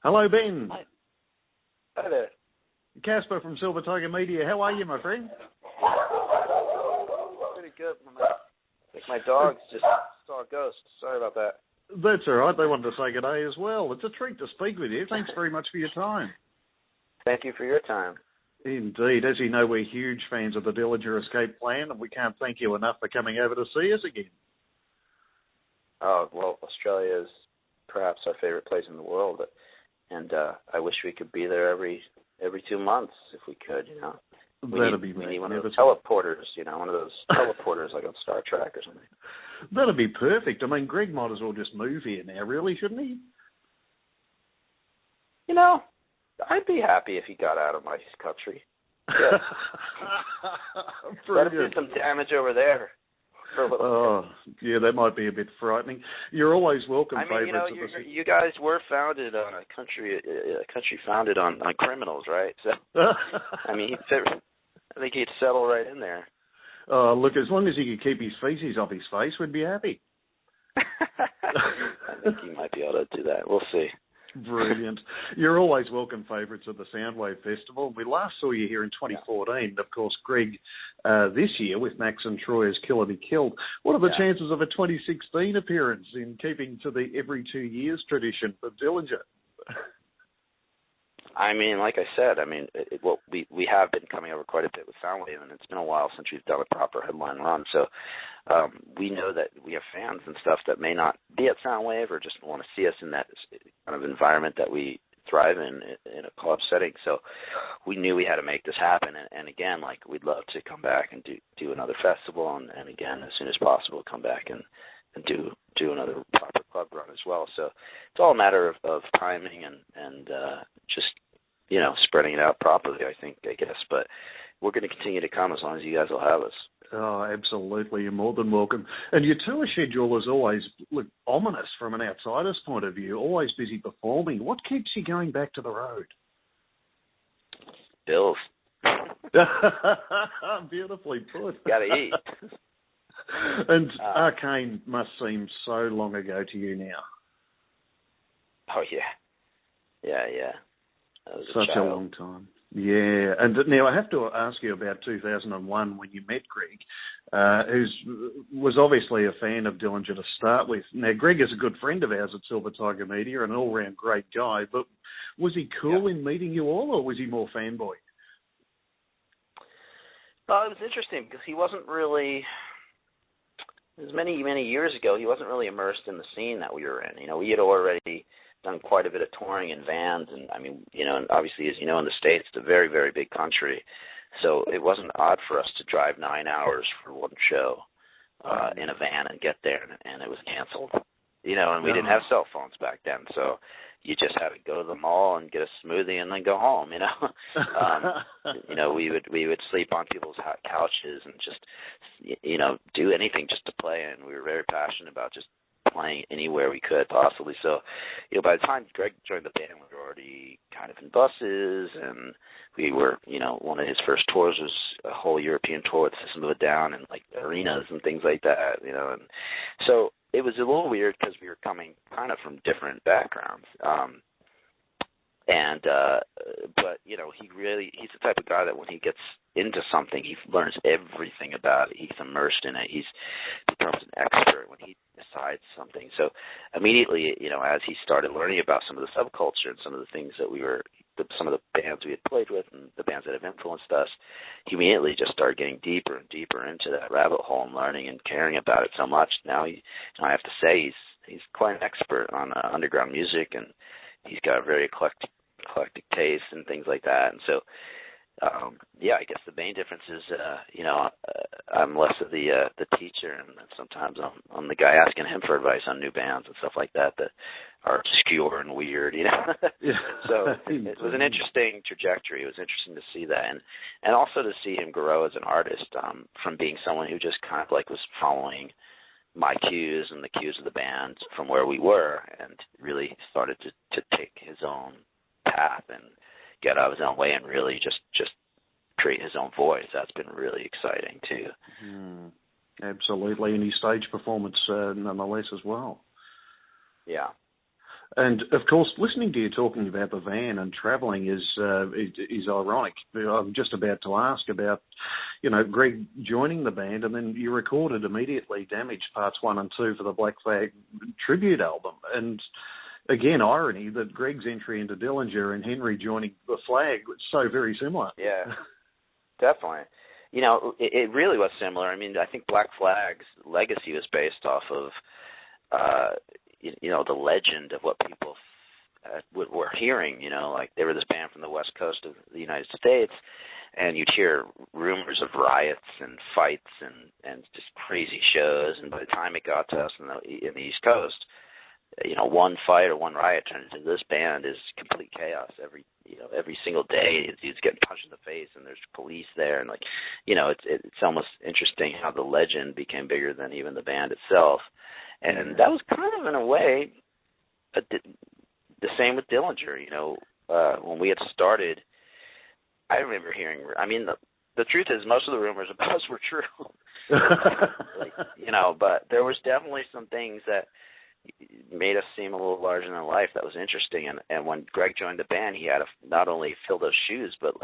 Hello, Ben. Hi there. Casper from Silver Tiger Media. How are you, my friend? Pretty good. I think my dogs just saw a ghost. Sorry about that. That's all right. They wanted to say good day as well. It's a treat to speak with you. Thanks very much for your time. Thank you for your time. Indeed. As you know, we're huge fans of the Dillinger escape plan, and we can't thank you enough for coming over to see us again. Oh, well, Australia is perhaps our favorite place in the world, and I wish we could be there every 2 months if we could, you know. That'd be we need one of those teleporters, you know, one of those teleporters like on Star Trek or something. That'd be perfect. I mean, Greg might as well just move here now, really, shouldn't he? You know, I'd be happy if he got out of my country. Yes. Let him do some damage over there. Yeah, that might be a bit frightening. You're always welcome. I mean, you know, you guys were founded on a country founded on criminals, right? So, I mean, I think he'd settle right in there. Look, as long as he could keep his feces off his face, we'd be happy. I think he might be able to do that. We'll see. Brilliant. You're always welcome favourites at the Soundwave Festival. We last saw you here in 2014. Of course, Greg, this year with Max and Troy's Killer Be Killed. What are the chances of a 2016 appearance in keeping to the every 2 years tradition for Dillinger? I mean, like I said, we have been coming over quite a bit with Soundwave, and it's been a while since we've done a proper headline run. So we know that we have fans and stuff that may not be at Soundwave or just want to see us in that kind of environment that we thrive in a club setting. So we knew we had to make this happen. And again, like, we'd love to come back and do another festival, and again, as soon as possible, come back and do another proper club run as well. So it's all a matter of timing and just, you know, spreading it out properly, I guess. But we're going to continue to come as long as you guys will have us. Oh, absolutely. You're more than welcome. And your tour schedule is always, look, ominous from an outsider's point of view, always busy performing. What keeps you going back to the road? Bills. Beautifully put. Got to eat. And Arcane must seem so long ago to you now. Oh, yeah. Yeah. That was such a long time. Yeah. And now I have to ask you about 2001 when you met Greg, who was obviously a fan of Dillinger to start with. Now, Greg is a good friend of ours at Silver Tiger Media, an all-round great guy, but was he cool in meeting you all, or was he more fanboy? Well, it was interesting because he wasn't really... It was many, many years ago. He wasn't really immersed in the scene that we were in. You know, we had already done quite a bit of touring in vans, and I mean, you know, and obviously, as you know, in the States, it's a very, very big country, so it wasn't odd for us to drive 9 hours for one show in a van and get there, and it was canceled. You know, and we didn't have cell phones back then, so you just had to go to the mall and get a smoothie and then go home. You know, you know, we would sleep on people's couches and just, you know, do anything just to play, and we were very passionate about just playing anywhere we could possibly. So, you know, by the time Greg joined the band, we were already kind of in buses, and we were, you know, one of his first tours was a whole European tour with System of a Down and like arenas and things like that, you know. And so it was a little weird because we were coming kind of from different backgrounds. But, you know, he's the type of guy that when he gets into something, he learns everything about it. He's immersed in it. He becomes an expert when he decides something. So immediately, you know, as he started learning about some of the subculture and some of the things that some of the bands we had played with and the bands that have influenced us, he immediately just started getting deeper and deeper into that rabbit hole and learning and caring about it so much. Now I have to say he's quite an expert on underground music, and he's got a very eclectic taste and things like that. And so, I guess the main difference is, you know, I'm less of the teacher, and sometimes I'm the guy asking him for advice on new bands and stuff like that are obscure and weird, you know. So it was an interesting trajectory. It was interesting to see that, and also to see him grow as an artist, from being someone who just kind of like was following my cues and the cues of the band from where we were, and really started to take his own path and get out of his own way and really just create his own voice. That's been really exciting too. Absolutely, and his stage performance nonetheless as well. Yeah. And of course, listening to you talking about the van and travelling is ironic. I'm just about to ask about, Greg joining the band, and then you recorded immediately "Damage" Parts 1 and 2 for the Black Flag tribute album. And again, irony that Greg's entry into Dillinger and Henry joining the Flag was so very similar. Yeah, definitely. It really was similar. I mean, I think Black Flag's legacy was based off of, the legend of what people were hearing. Like they were this band from the West Coast of the United States, and you'd hear rumors of riots and fights and just crazy shows. And by the time it got to us in the East Coast, one fight or one riot turns into this band is complete chaos every single day. Dudes getting punched in the face, and there's police there, and it's almost interesting how the legend became bigger than even the band itself. And that was kind of, in a way, the same with Dillinger. When we had started, I remember hearing. I mean, the truth is, most of the rumors about us were true. But there was definitely some things that made us seem a little larger than life. That was interesting. And when Greg joined the band, he had to not only fill those shoes, but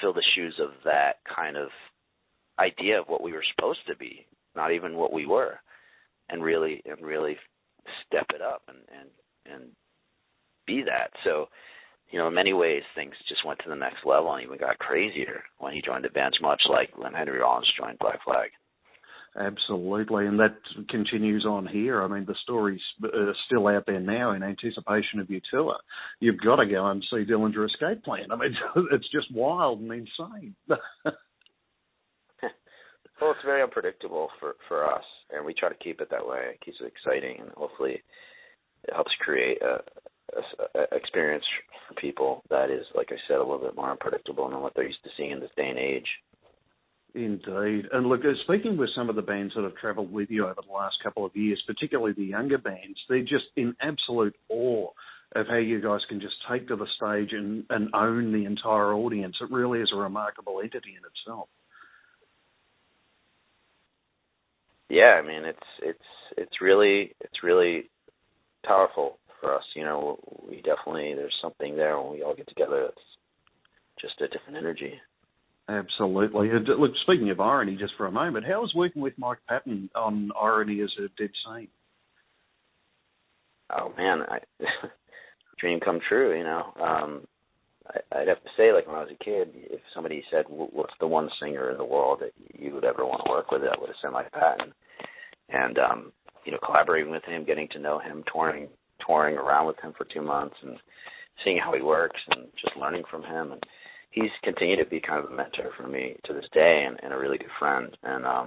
fill the shoes of that kind of idea of what we were supposed to be, not even what we were, and really step it up and be that. So, in many ways, things just went to the next level and even got crazier when he joined the band, much like when Henry Rollins joined Black Flag. Absolutely, and that continues on here. I mean, the story's still out there now in anticipation of your tour. You've got to go and see Dillinger Escape Plan. I mean, it's just wild and insane. Well, it's very unpredictable for us, and we try to keep it that way. It keeps it exciting, and hopefully it helps create a experience for people that is, like I said, a little bit more unpredictable than what they're used to seeing in this day and age. Indeed. And look, speaking with some of the bands that have travelled with you over the last couple of years, particularly the younger bands, they're just in absolute awe of how you guys can just take to the stage and own the entire audience. It really is a remarkable entity in itself. Yeah, I mean, it's really powerful for us. We definitely, there's something there when we all get together. It's just a different energy. Absolutely. Look, speaking of irony, just for a moment, how was working with Mike Patton on Irony as a Dead Saint? Oh man, dream come true. I'd have to say, like when I was a kid, if somebody said, "What's the one singer in the world that you would ever want to work with?" I would have said Mike Patton. And collaborating with him, getting to know him, touring around with him for 2 months, and seeing how he works, and just learning from him. And he's continued to be kind of a mentor for me to this day, and a really good friend. And I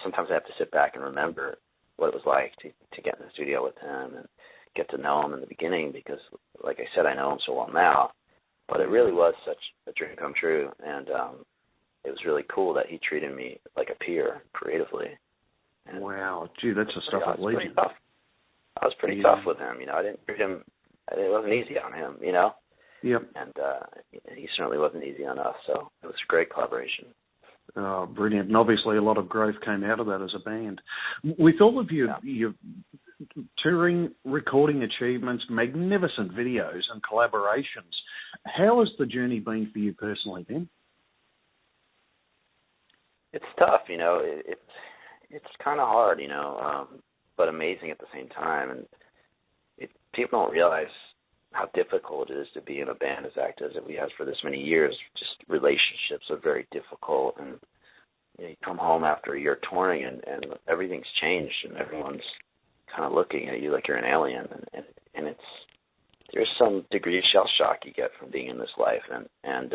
sometimes I have to sit back and remember what it was like to get in the studio with him and get to know him in the beginning, because, like I said, I know him so well now. But it really was such a dream come true, and it was really cool that he treated me like a peer creatively. And wow, gee, that's a stuff of legend. I was pretty tough with him, I didn't treat him. It wasn't easy on him, Yep. And he certainly wasn't easy on us. So it was a great collaboration. Oh, brilliant! And obviously, a lot of growth came out of that as a band. With all of your touring, recording achievements, magnificent videos, and collaborations, how has the journey been for you personally, Ben? It's tough, it's kind of hard, but amazing at the same time. And people don't realize how difficult it is to be in a band as active as we have for this many years. Just relationships are very difficult, and you come home after a year touring, and everything's changed, and everyone's kind of looking at you like you're an alien, and there's some degree of shell shock you get from being in this life, and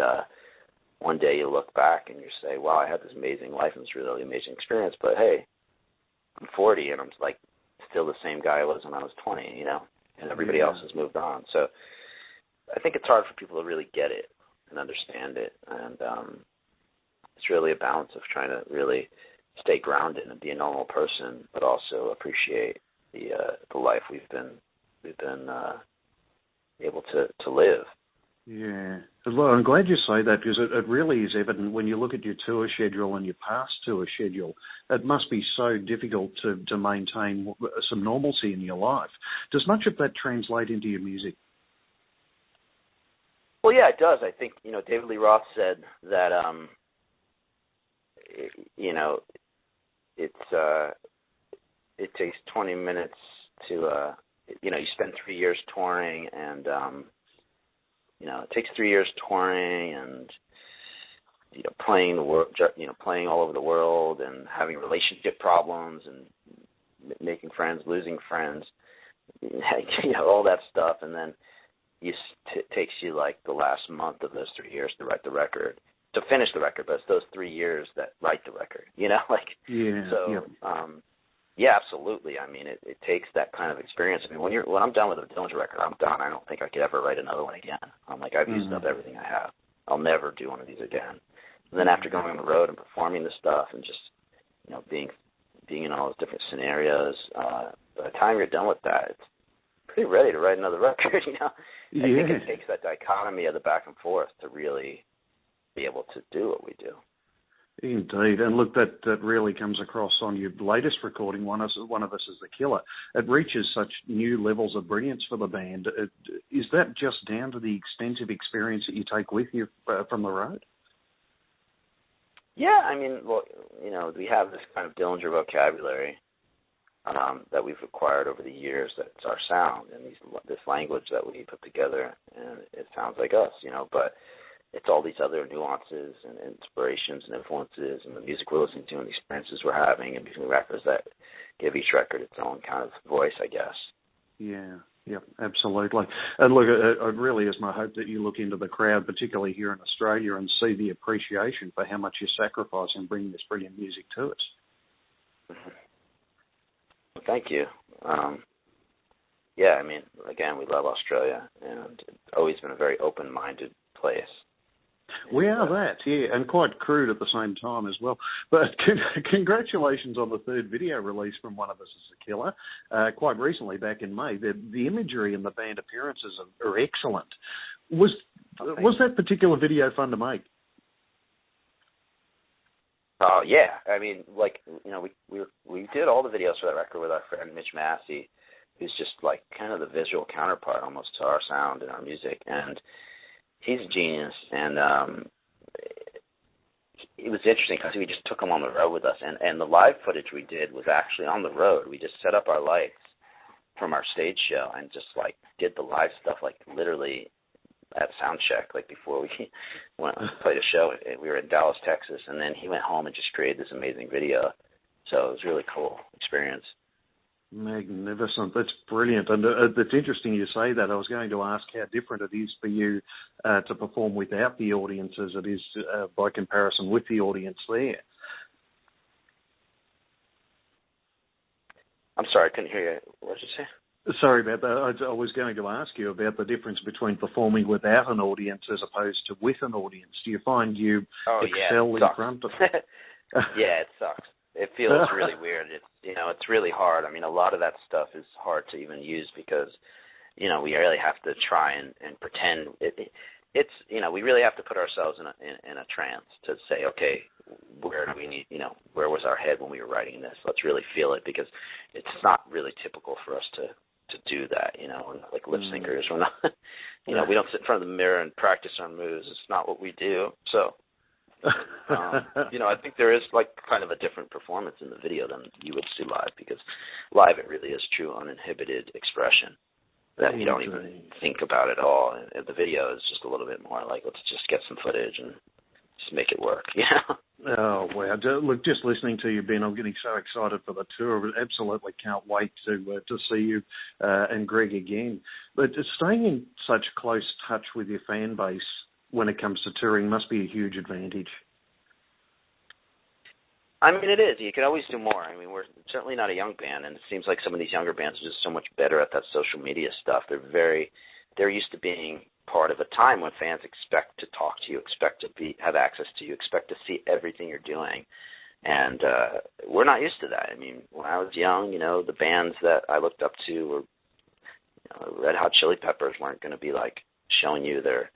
one day you look back and you say, wow, I had this amazing life and this really amazing experience, but hey, I'm 40 and I'm like still the same guy I was when I was 20, and everybody else has moved on. So I think it's hard for people to really get it and understand it, and it's really a balance of trying to really stay grounded and be a normal person, but also appreciate the life we've been able to live. Yeah. Well, I'm glad you say that because it really is evident when you look at your tour schedule and your past tour schedule. It must be so difficult to maintain some normalcy in your life. Does much of that translate into your music? Well, yeah, it does. I think, David Lee Roth said that, it takes 20 minutes to, you spend 3 years touring and, it takes 3 years touring and, playing the world, playing all over the world and having relationship problems and making friends, losing friends, all that stuff. And then it takes you like the last month of those 3 years to write the record, to finish the record, but it's those 3 years that write the record, Yeah, absolutely. I mean, it takes that kind of experience. I mean, when I'm done with a Dillinger record, I'm done. I don't think I could ever write another one again. I'm like, I've used up everything I have. I'll never do one of these again. And then after going on the road and performing this stuff and just, being in all those different scenarios, by the time you're done with that, it's pretty ready to write another record, I think it takes that dichotomy of the back and forth to really be able to do what we do. Indeed, and look, that really comes across on your latest recording, One of Us is the Killer. It reaches such new levels of brilliance for the band. Is that just down to the extensive experience that you take with you from the road? Yeah, I mean, well, we have this kind of Dillinger vocabulary that we've acquired over the years. That's our sound, and this language that we put together, and it sounds like us, but it's all these other nuances and inspirations and influences and the music we're listening to and the experiences we're having and between records that give each record its own kind of voice, I guess. Yeah, absolutely. And look, it really is my hope that you look into the crowd, particularly here in Australia, and see the appreciation for how much you sacrifice in bringing this brilliant music to us. Well, thank you. Yeah, I mean, again, we love Australia, and it's always been a very open-minded place. We are that, yeah, and quite crude at the same time as well. But congratulations on the third video release from One of Us is the Killer. Quite recently, back in May, the imagery and the band appearances are excellent. Was that particular video fun to make? Oh yeah, I mean, we did all the videos for that record with our friend Mitch Massey, who's just like kind of the visual counterpart almost to our sound and our music, and he's a genius, and it was interesting because we just took him on the road with us, and the live footage we did was actually on the road. We just set up our lights from our stage show and just like did the live stuff like literally at sound check, like before we played a show. We were in Dallas, Texas, and then he went home and just created this amazing video. So it was a really cool experience. Magnificent. That's brilliant. And it's interesting you say that. I was going to ask how different it is for you to perform without the audience as it is by comparison with the audience there. I'm sorry, I couldn't hear you. What did you say? Sorry about that. I was going to ask you about the difference between performing without an audience as opposed to with an audience. Do you find you excel in front of it? Yeah, it sucks. It feels really weird. It's really hard. I mean, a lot of that stuff is hard to even use because, we really have to try and pretend. We really have to put ourselves in a trance to say, okay, where do we need, where was our head when we were writing this? Let's really feel it because it's not really typical for us to do that. We're not like lip syncers. We're not, we don't sit in front of the mirror and practice our moves. It's not what we do. So. I think there is like kind of a different performance in the video than you would see live because live it really is true uninhibited expression that you don't even think about at all. And the video is just a little bit more like let's just get some footage and just make it work. Oh wow! Look, just listening to you, Ben, I'm getting so excited for the tour. I absolutely can't wait to see you and Greg again. But staying in such close touch with your fan base when it comes to touring must be a huge advantage. I mean, it is. You can always do more. I mean, we're certainly not a young band, and it seems like some of these younger bands are just so much better at that social media stuff. They're used to being part of a time when fans expect to talk to you, expect to have access to you, expect to see everything you're doing. And we're not used to that. I mean, when I was young, the bands that I looked up to were Red Hot Chili Peppers weren't going to be like showing you their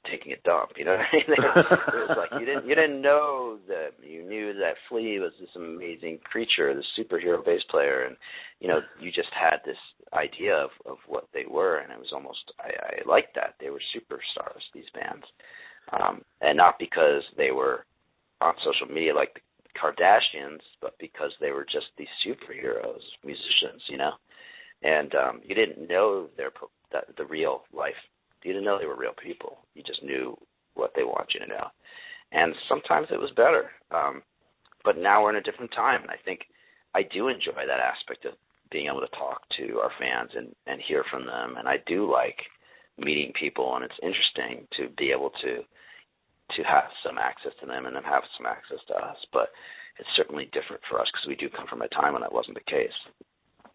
taking a dump. You know what I mean? It was like you didn't know that. You knew that Flea was this amazing creature, this superhero bass player, and you just had this idea of what they were, and it was almost I liked that they were superstars, these bands, and not because they were on social media like the Kardashians, but because they were just these superheroes, musicians, and you didn't know the real life. You didn't know they were real people. You just knew what they want you to know. And sometimes it was better. But now we're in a different time, and I think I do enjoy that aspect of being able to talk to our fans and hear from them. And I do like meeting people, and it's interesting to be able to have some access to them and them have some access to us. But it's certainly different for us because we do come from a time when that wasn't the case.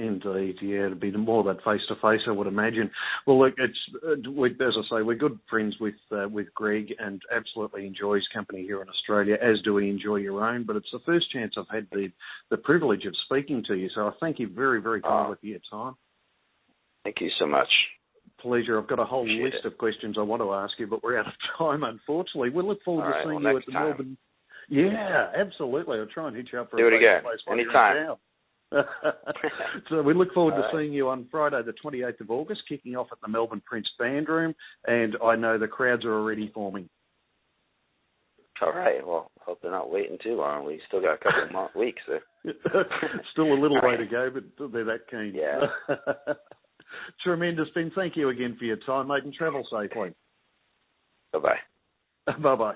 Indeed, yeah, it'd be more that face-to-face, I would imagine. Well, look, as I say, we're good friends with Greg and absolutely enjoy his company here in Australia, as do we enjoy your own, but it's the first chance I've had the privilege of speaking to you, so I thank you very, very kindly for your time. Thank you so much. Pleasure. I've got a whole list of questions I want to ask you, but we're out of time, unfortunately. We look forward to seeing you at the Melbourne. Yeah, absolutely. I'll try and hit you up for Do a it again. place Anytime. So we look forward to seeing you on Friday the 28th of August, kicking off at the Melbourne Prince Band Room, and I know the crowds are already forming. All right. Well, hope they're not waiting too long. We still got a couple of more weeks. Still a little way to go, but they're that keen. Yeah. Tremendous, Ben. Thank you again for your time, mate, and travel safely. Bye-bye. Bye-bye.